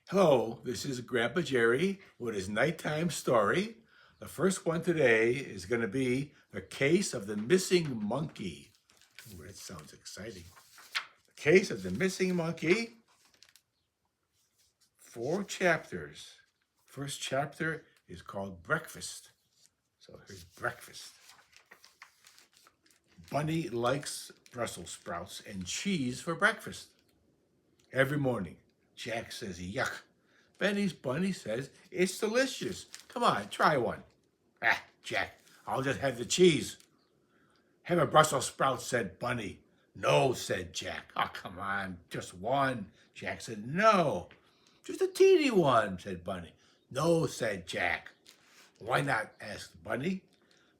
Hello, this is Grandpa Jerry with his nighttime story. The first one today is going to be The Case of the Missing Monkey. Ooh, that sounds exciting. The Case of the Missing Monkey, 4 chapters. First chapter is called Breakfast. So here's breakfast. Bunny likes Brussels sprouts and cheese for breakfast. Every morning, Jack says, yuck. Bunny says, it's delicious. Come on, try one. Ah, Jack, I'll just have the cheese. Have a Brussels sprout, said Bunny. No, said Jack. Oh, come on, just one. Jack said, no, just a teeny one, said Bunny. No, said Jack. Why not, asked Bunny.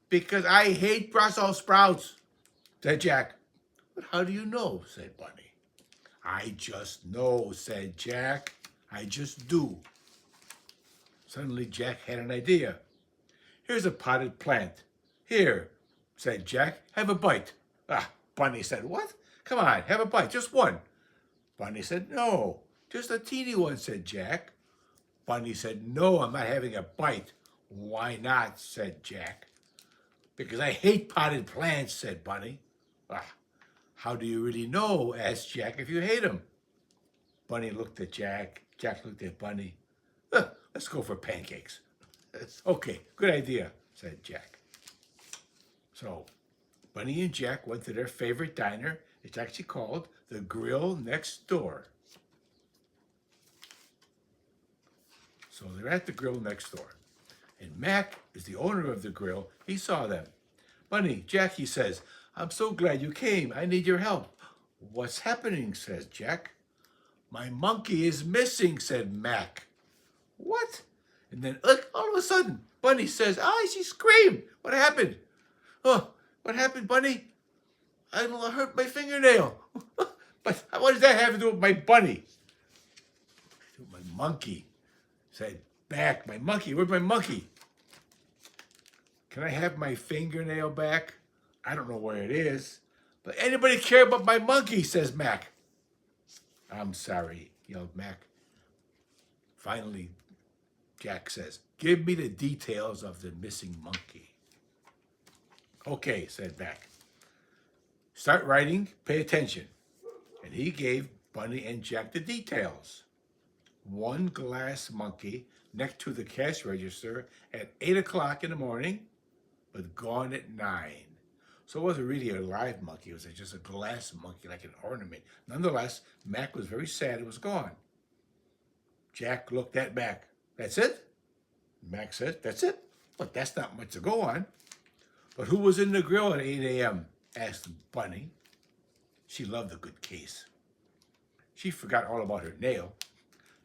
Because I hate Brussels sprouts, said Jack. But how do you know, said Bunny. I just know, said Jack. I just do. Suddenly Jack had an idea. Here's a potted plant. Here, said Jack, have a bite. Ah, Bunny said, what? Come on, have a bite, just one. Bunny said, no, just a teeny one, said Jack. Bunny said, no, I'm not having a bite. Why not, said Jack. Because I hate potted plants, said Bunny. Ah, how do you really know, asked Jack, if you hate them? Bunny looked at Jack. Jack looked at Bunny. Let's go for pancakes. Okay, good idea, said Jack. So Bunny and Jack went to their favorite diner. It's actually called the Grill Next Door. So they're at the Grill Next Door. And Mac is the owner of the grill. He saw them. Bunny, Jack, he says, I'm so glad you came. I need your help. What's happening, says Jack. My monkey is missing, said Mac. What? And then, look, all of a sudden, Bunny says, she screamed. What happened? Oh, what happened, Bunny? I hurt my fingernail. But what does that have to do with my bunny? My monkey, said Mac. My monkey, where's my monkey? Can I have my fingernail back? I don't know where it is. But anybody care about my monkey, says Mac. I'm sorry, yelled Mac. Finally, Jack says, give me the details of the missing monkey. Okay, said Mac. Start writing, pay attention. And he gave Bunny and Jack the details. One glass monkey next to the cash register at 8 o'clock in the morning, but gone at 9. So it wasn't really a live monkey, it was just a glass monkey, like an ornament. Nonetheless, Mac was very sad it was gone. Jack looked at Mac. That's it? Mac said, that's it? But that's not much to go on. But who was in the grill at 8 a.m.? Asked Bunny. She loved a good case. She forgot all about her nail.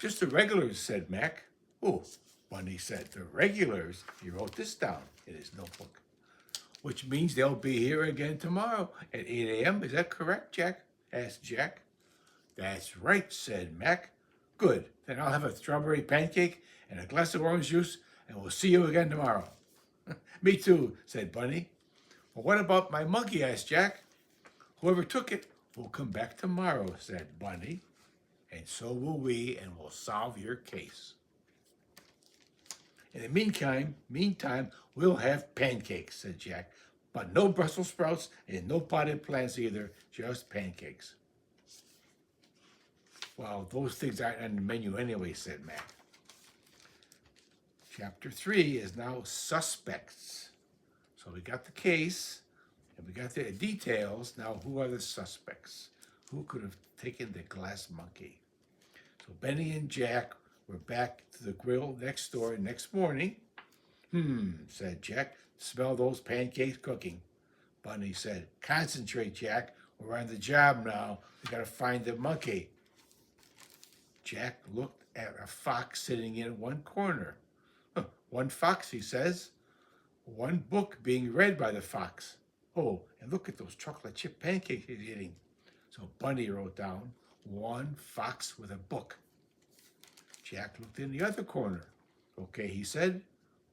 Just the regulars, said Mac. Oh, Bunny said, the regulars. He wrote this down in his notebook. Which means they'll be here again tomorrow at 8 a.m. Is that correct, Jack? Asked Jack. That's right, said Mac. Good. Then I'll have a strawberry pancake and a glass of orange juice, and we'll see you again tomorrow. Me too, said Bunny. Well, what about my monkey, asked Jack. Whoever took it will come back tomorrow, said Bunny. And so will we, and we'll solve your case. In the meantime, we'll have pancakes, said Jack. But no Brussels sprouts and no potted plants either, just pancakes. Well, those things aren't on the menu anyway, said Mac. Chapter 3 is now suspects. So we got the case, and we got the details. Now, who are the suspects? Who could have taken the glass monkey? So Benny and Jack were back to the grill next door next morning. Said Jack, smell those pancakes cooking. Bunny said, concentrate, Jack. We're on the job now. We gotta find the monkey. Jack looked at a fox sitting in one corner. One fox, he says. One book being read by the fox. Oh, and look at those chocolate chip pancakes he's eating. So Bunny wrote down, one fox with a book. Jack looked in the other corner. Okay, he said,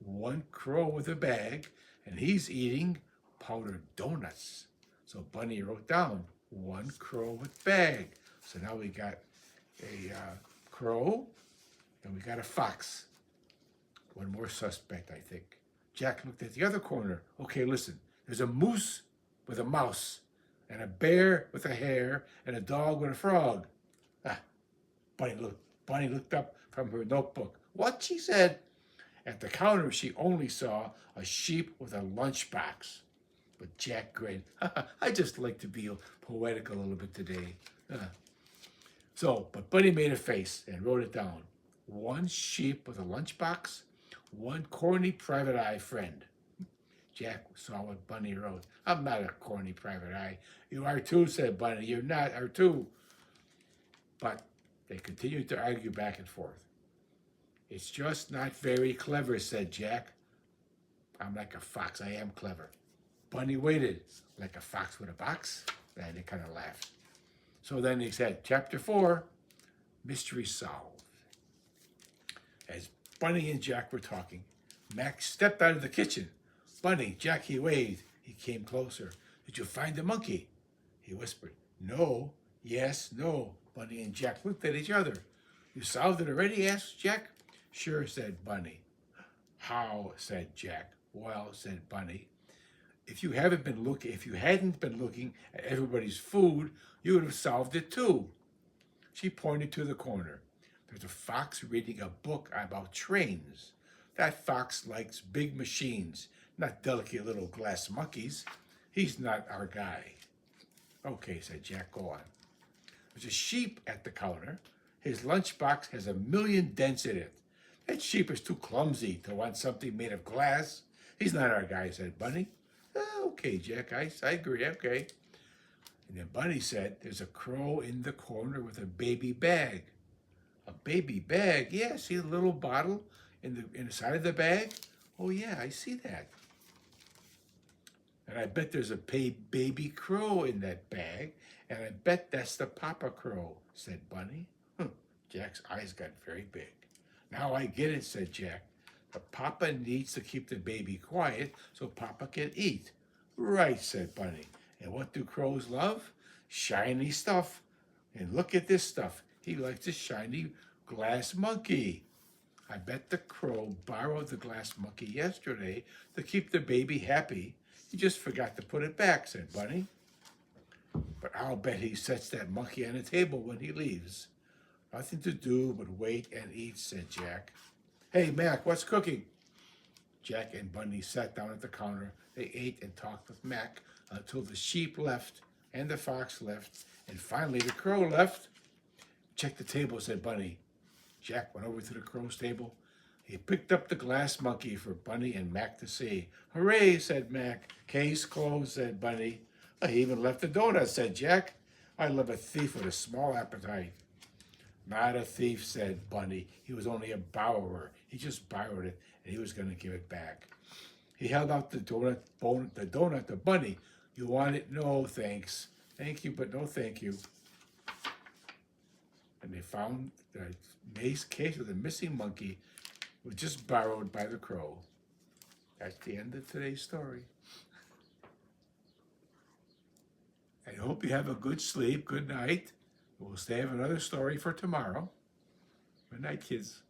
one crow with a bag, and he's eating powdered donuts. So Bunny wrote down, one crow with bag. So now we got a crow And we got a fox. One more suspect, I think. Jack looked at the other corner. Okay, listen. There's a moose with a mouse, and a bear with a hare, and a dog with a frog. Ah, Bunny looked up from her notebook. What? She said. At the counter, she only saw a sheep with a lunchbox. But Jack grinned. I just like to be poetic a little bit today. But Bunny made a face and wrote it down. One sheep with a lunchbox, one corny private eye friend. Jack saw what Bunny wrote. I'm not a corny private eye. You are too, said Bunny. You're not, are too. But they continued to argue back and forth. It's just not very clever, said Jack. I'm like a fox. I am clever. Bunny waited, like a fox with a box. And they kind of laughed. So then he said, Chapter 4, Mystery Solved. As Bunny and Jack were talking, Mac stepped out of the kitchen. Bunny, Jack, he waved. He came closer. Did you find the monkey? He whispered. No, yes, no. Bunny and Jack looked at each other. You solved it already? Asked Jack. Sure, said Bunny. How? Said Jack. Well, said Bunny, if you hadn't been looking at everybody's food, you would have solved it too. She pointed to the corner. There's a fox reading a book about trains. That fox likes big machines, not delicate little glass monkeys. He's not our guy. Okay, said Jack, go on. There's a sheep at the counter. His lunchbox has 1,000,000 dents in it. That sheep is too clumsy to want something made of glass. He's not our guy, said Bunny. Okay, Jack, I agree, okay. And then Bunny said, there's a crow in the corner with a baby bag. A baby bag? Yeah, see the little bottle in the side of the bag? Oh, yeah, I see that. And I bet there's a baby crow in that bag, and I bet that's the papa crow, said Bunny. Jack's eyes got very big. Now I get it, said Jack. The papa needs to keep the baby quiet so papa can eat. Right, said Bunny. And what do crows love? Shiny stuff. And look at this stuff. He likes a shiny glass monkey. I bet the crow borrowed the glass monkey yesterday to keep the baby happy. He just forgot to put it back, said Bunny. But I'll bet he sets that monkey on the table when he leaves. Nothing to do but wait and eat, said Jack. Hey, Mac, what's cooking? Jack and Bunny sat down at the counter. They ate and talked with Mac until the sheep left and the fox left, and finally the crow left. Check the table, said Bunny. Jack went over to the crow's table. He picked up the glass monkey for Bunny and Mac to see. Hooray, said Mac. Case closed, said Bunny. He even left the donut, said Jack. I love a thief with a small appetite. Not a thief, said Bunny. He was only a borrower. He just borrowed it, and he was going to give it back. He held out the donut to Bunny. You want it? No, thanks. Thank you, but no thank you. And they found the case of the missing monkey was just borrowed by the crow. That's the end of today's story. I hope you have a good sleep. Good night. We'll save another story for tomorrow. Good night, kids.